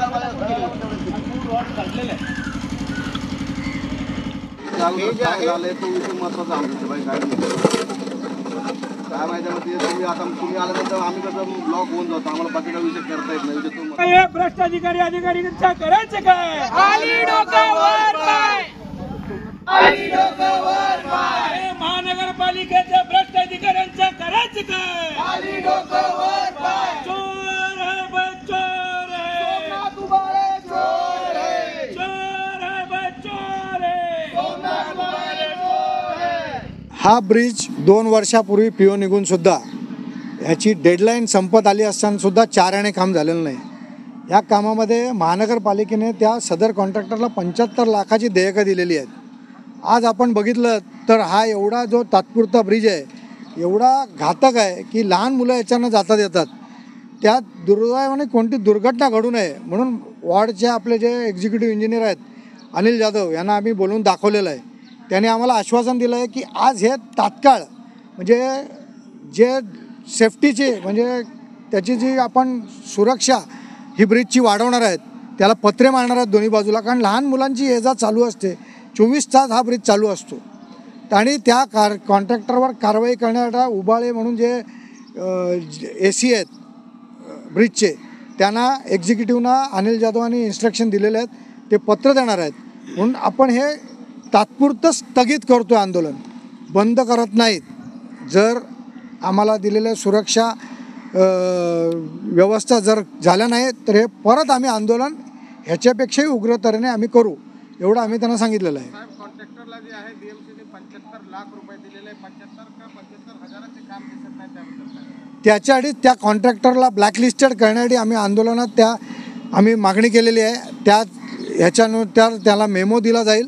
काय माहिती तुम्ही आल्यानंतर आम्ही कसं ब्लॉक होऊन जातो, आम्हाला बाकीचा विषय करता येत नाही. भ्रष्ट अधिकाऱ्यांचा करायचं काय? खाली डोक्यावर पाय, खाली डोक्यावर पाय. महानगरपालिकेच्या भ्रष्ट अधिकाऱ्यांचं करायचं काय? खाली डोक्यावर पाय. चोर है बच्चोर है, सोमनाथ उबाळे चोर है, चोर है बच्चोर है, सोमनाथ उबाळे चोर है. हा ब्रिज 2 वर्षापूर्वी पीओ निघून सुद्धा ह्याची डेडलाईन संपत आली असताना सुद्धा 4 आणे काम झालेलं नाही. या कामामध्ये महानगरपालिकेने त्या सदर कॉन्ट्रॅक्टरला 75 लाखाची देयकं दिलेली आहेत. आज आपण बघितलं तर हा एवढा जो तात्पुरता ब्रिज आहे एवढा घातक आहे की लहान मुलं याच्यानं जातात येतात. त्यात दुर्दैवाने कोणती दुर्घटना घडू नये म्हणून वॉर्डचे आपले जे एक्झिक्युटिव्ह इंजिनियर आहेत अनिल जाधव यांना आम्ही बोलवून दाखवलेलं आहे. त्याने आम्हाला आश्वासन दिलं आहे की आज हे तात्काळ म्हणजे जे सेफ्टीची म्हणजे त्याची जी आपण सुरक्षा ही ब्रिजची वाढवणार आहेत त्याला पत्रे मारणार आहेत दोन्ही बाजूला, कारण लहान मुलांची ये जा चालू असते. 24 तास हा ब्रिज चालू असतो. आणि त्या कॉन्ट्रॅक्टरवर कारवाई करण्यासाठी उबाळे म्हणून जे AC आहेत ब्रिजचे त्यांना एक्झिक्युटिव्हना अनिल जाधवांनी इन्स्ट्रक्शन दिलेले आहेत. ते पत्र देणार आहेत. म्हणून आपण हे तात्पुरतं स्थगित करतो आहे, आंदोलन बंद करत नाहीत. जर आम्हाला दिलेल्या सुरक्षा व्यवस्था जर झाल्या नाही तर हे परत आम्ही आंदोलन ह्याच्यापेक्षाही उग्र तऱ्हेने आम्ही करू एवढं आम्ही त्यांना सांगितलेलं आहे. कॉन्ट्रॅक्टरला जे आहे BMCने 75 लाख रुपये दिलेले, 75,000चे काम दिसत नाही त्याबद्दल त्याच्यासाठी त्या कॉन्ट्रॅक्टरला ब्लॅकलिस्टेड करण्यासाठी आम्ही आंदोलनात आम्ही मागणी केलेली आहे. ह्याच्यानुसार त्याला मेमो दिला जाईल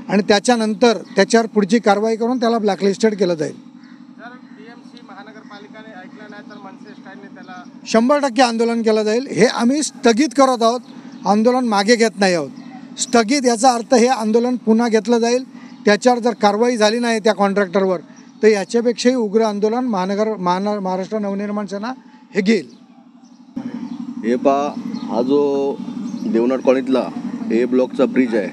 आणि त्याच्यानंतर त्याच्यावर पुढची कारवाई करून त्याला ब्लॅकलिस्टेड केलं जाईल. जर BMC महानगरपालिकेने ऐकलं नाही तर मनसे स्टँडने त्याला 100% आंदोलन केलं जाईल. हे आम्ही स्थगित करत आहोत, आंदोलन मागे घेत नाही आहोत. स्थगित याचा अर्थ हे आंदोलन पुन्हा घेतलं जाईल. त्याच्यावर जर कारवाई झाली नाही त्या कॉन्ट्रॅक्टरवर तर याच्यापेक्षाही उग्र आंदोलन महाराष्ट्र नवनिर्माण सेना हे घेईल. हे हा जो देवनाथ कॉलनीतला A ब्लॉकचा ब्रिज आहे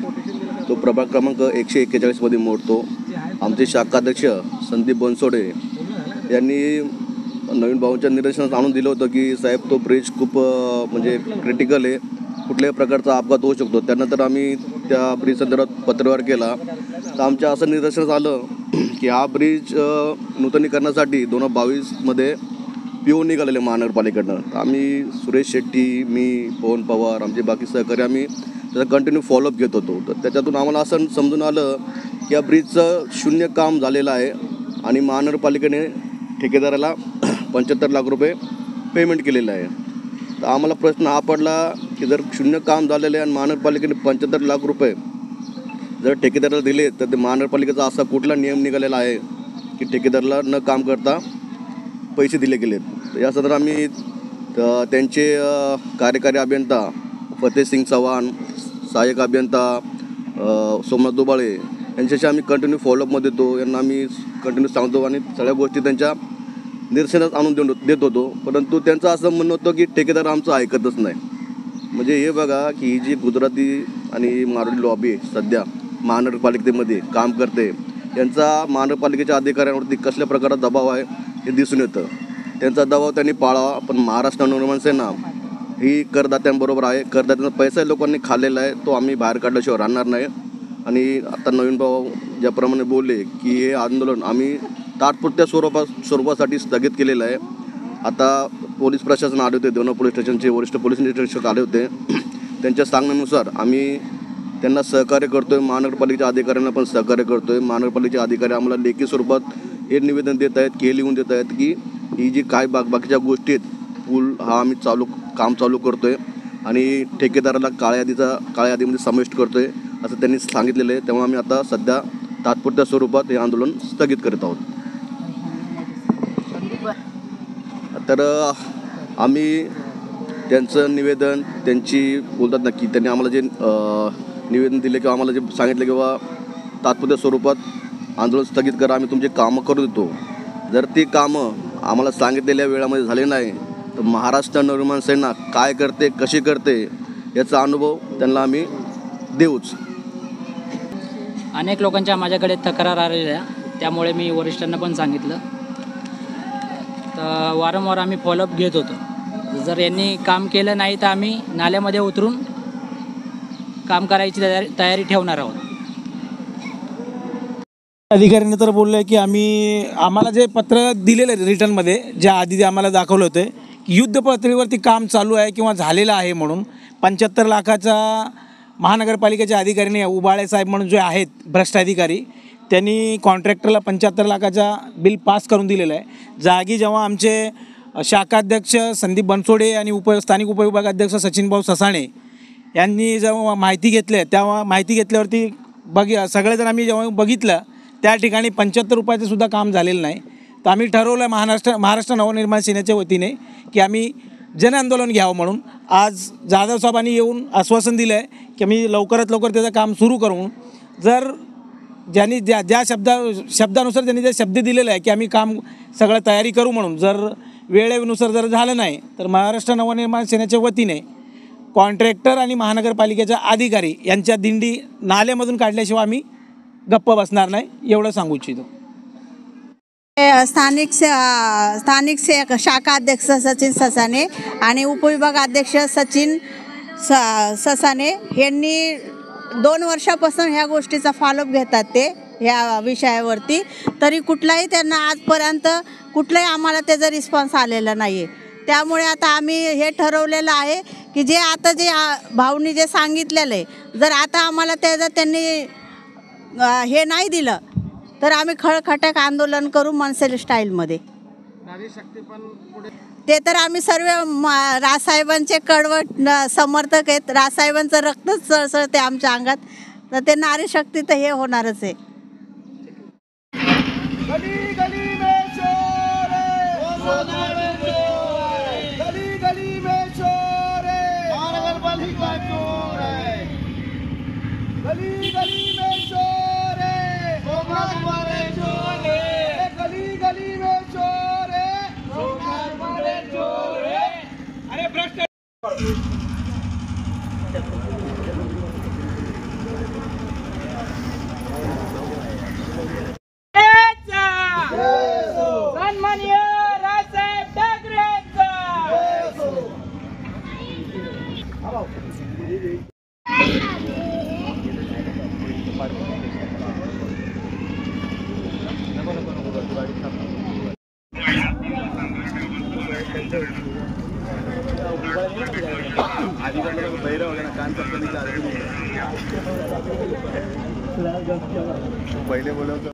तो प्रभाग क्रमांक 141मध्ये मोडतो. आमचे शाखाध्यक्ष संदीप बनसोडे यांनी नवीन भाऊंच्या निदर्शनास आणून दिलं होतं की साहेब तो ब्रिज खूप म्हणजे क्रिटिकल आहे, कुठल्याही प्रकारचा अपघात होऊ शकतो. त्यानंतर आम्ही त्या ब्रिज संदर्भात पत्रव्यवहार केला तर आमच्या असं निदर्शनास आलं की हा ब्रिज नूतनीकरणासाठी 2022मध्ये PO निघालेले महानगरपालिकेकडनं. आम्ही सुरेश शेट्टी, मी, पवन पवार, आमचे बाकी सहकारी आम्ही त्याचा कंटिन्यू फॉलोअप घेत होतो. तर त्याच्यातून आम्हाला असं समजून आलं की या ब्रिजचं शून्य काम झालेलं आहे आणि महानगरपालिकेने ठेकेदाराला 75 लाख रुपये पेमेंट केलेलं आहे. तर आम्हाला प्रश्न हा पडला की जर शून्य काम झालेलं आहे आणि महानगरपालिकेने 75 लाख रुपये जर ठेकेदाराला दिले तर ते महानगरपालिकेचा असा कुठला नियम निघालेला आहे की ठेकेदाराला न काम करता पैसे दिले गेलेत. तर या संदर्भात आम्ही त्यांचे कार्यकारी अभियंता फतेहसिंग चव्हाण, सहाय्यक अभियंता सोमनाथ उबाळे यांच्याशी आम्ही कंटिन्यू फॉलोअपमध्ये येतो. यांना आम्ही कंटिन्यू सांगतो आणि सगळ्या गोष्टी त्यांच्या निदर्शनात आणून देत होतो. परंतु त्यांचं असं म्हणणं होतं की ठेकेदार आमचं ऐकतच नाही. म्हणजे हे बघा की ही जी गुजराती आणि मारवाडी लॉबी सध्या महानगरपालिकेमध्ये काम करते यांचा महानगरपालिकेच्या अधिकाऱ्यांवरती कसल्या प्रकारचा दबाव आहे हे दिसून येतं. त्यांचा दबाव त्यांनी पाळावा. पण महाराष्ट्र नवनिर्माण सेना ही करदात्यांबरोबर आहे. करदात्यांचा पैसा लोकांनी खाल्लेला आहे, तो आम्ही बाहेर काढल्याशिवाय राहणार नाही. आणि आता नवीन भाऊ ज्याप्रमाणे बोलले की हे आंदोलन आम्ही तात्पुरत्या स्वरूपासाठी स्थगित केलेलं आहे. आता पोलीस प्रशासन आले होते, देवना पोलीस स्टेशनचे वरिष्ठ पोलीस निरीक्षक आले होते. त्यांच्या सांगण्यानुसार आम्ही त्यांना सहकार्य करतो आहे. महानगरपालिकेच्या अधिकाऱ्यांना पण सहकार्य करतो आहे. महानगरपालिकेचे अधिकारी आम्हाला लेखी स्वरूपात हे निवेदन देत आहेत की हे लिहून देत आहेत की ही जी काय बाकीच्या गोष्टी आहेत पूल हा आम्ही काम चालू करतो आहे आणि ठेकेदाराला काळ्या यादीमध्ये समाविष्ट करतो आहे असं त्यांनी सांगितलेलं आहे. त्यामुळे आम्ही आता सध्या तात्पुरत्या स्वरूपात हे आंदोलन स्थगित करत आहोत. तर आम्ही त्यांचं निवेदन त्यांची बोलतात ना की त्यांनी आम्हाला जे निवेदन दिले किंवा आम्हाला जे सांगितलं किंवा तात्पुरत्या स्वरूपात आंदोलन स्थगित करा, आम्ही तुमची कामं करू देतो. जर ती कामं आम्हाला सांगितलेल्या वेळामध्ये झाले नाही तर महाराष्ट्र नवनिर्माण सेना काय करते, कशी करते याचा अनुभव त्यांना आम्ही देऊच. अनेक लोकांच्या माझ्याकडे तक्रार आलेल्या, त्यामुळे मी वरिष्ठांना पण सांगितलं. तर वारंवार आम्ही फॉलोअप घेत होतो. जर यांनी काम केलं नाही तर आम्ही नाल्यामध्ये उतरून काम करायची तयारी ठेवणार आहोत. अधिकाऱ्यांनी तर बोललं की आम्हाला जे पत्र दिलेलं आहे रिटर्नमध्ये, ज्या आधी आम्हाला दाखवलं होतं की युद्ध पातळीवरती काम चालू आहे किंवा झालेलं आहे म्हणून 75 लाखाचा महानगरपालिकेचे अधिकाऱ्यांनी, उबाळे साहेब म्हणून जे आहेत भ्रष्ट अधिकारी, त्यांनी कॉन्ट्रॅक्टरला 75 लाखाचा बिल पास करून दिलेलं आहे. जागी जेव्हा आमचे शाखाध्यक्ष संदीप बनसोडे आणि स्थानिक उपविभागाध्यक्ष सचिनभाऊ ससाणे यांनी जेव्हा माहिती घेतली, तेव्हा माहिती घेतल्यावरती सगळेजण आम्ही जेव्हा बघितलं त्या ठिकाणी 75 रुपयाचं सुद्धा काम झालेलं नाही. तर आम्ही ठरवलं महाराष्ट्र नवनिर्माण सेनेच्या वतीने की आम्ही जनआंदोलन घ्यावं म्हणून. आज जाधव साहेबांनी येऊन आश्वासन दिलं आहे की आम्ही लवकरात लवकर त्याचं काम सुरू करून, जर ज्यांनी ज्या शब्दानुसार त्यांनी जे शब्द दिलेला आहे की आम्ही काम सगळं तयारी करू म्हणून, जर वेळेनुसार जर झालं नाही तर महाराष्ट्र नवनिर्माण सेनेच्या वतीने कॉन्ट्रॅक्टर आणि महानगरपालिकेच्या अधिकारी यांच्या दिंडी नाल्यामधून काढल्याशिवाय आम्ही गप्प बसणार नाही, एवढं सांगू इच्छितो. स्थानिक शाखा अध्यक्ष सचिन ससाने आणि उपविभागाध्यक्ष सचिन ससाने यांनी 2 वर्षापासून ह्या गोष्टीचा फॉलोअप घेतात ते ह्या विषयावरती. तरी कुठलाही त्यांना आजपर्यंत कुठलाही आम्हाला त्याचा रिस्पॉन्स आलेला नाही आहे. त्यामुळे आता आम्ही हे ठरवलेलं आहे की जे आता जे भाऊनी जे सांगितलेलं आहे, जर आता आम्हाला त्यांनी हे नाही दिलं तर आम्ही खळखटाक आंदोलन करू मनसेल स्टाईलमध्ये. नारी शक्ती पण पुढे ते तर आम्ही सर्व राजसाहेबांचे कडवट समर्थक आहेत. राजसाहेबांचं रक्तच सळसळते आमच्या अंगात, तर ते नारी शक्ती तर हे होणारच आहे. गली गली में चोर है, गली गली में चोर है, महानगरपालिका चोर है, गली गली में चोर है, सोमवार चोर है, गली गली में चोर है, सोमवार चोर है. अरे भ्रष्ट सन्माननीय राजसाहेब ठाकरेंचा. पहिले बोलवतो.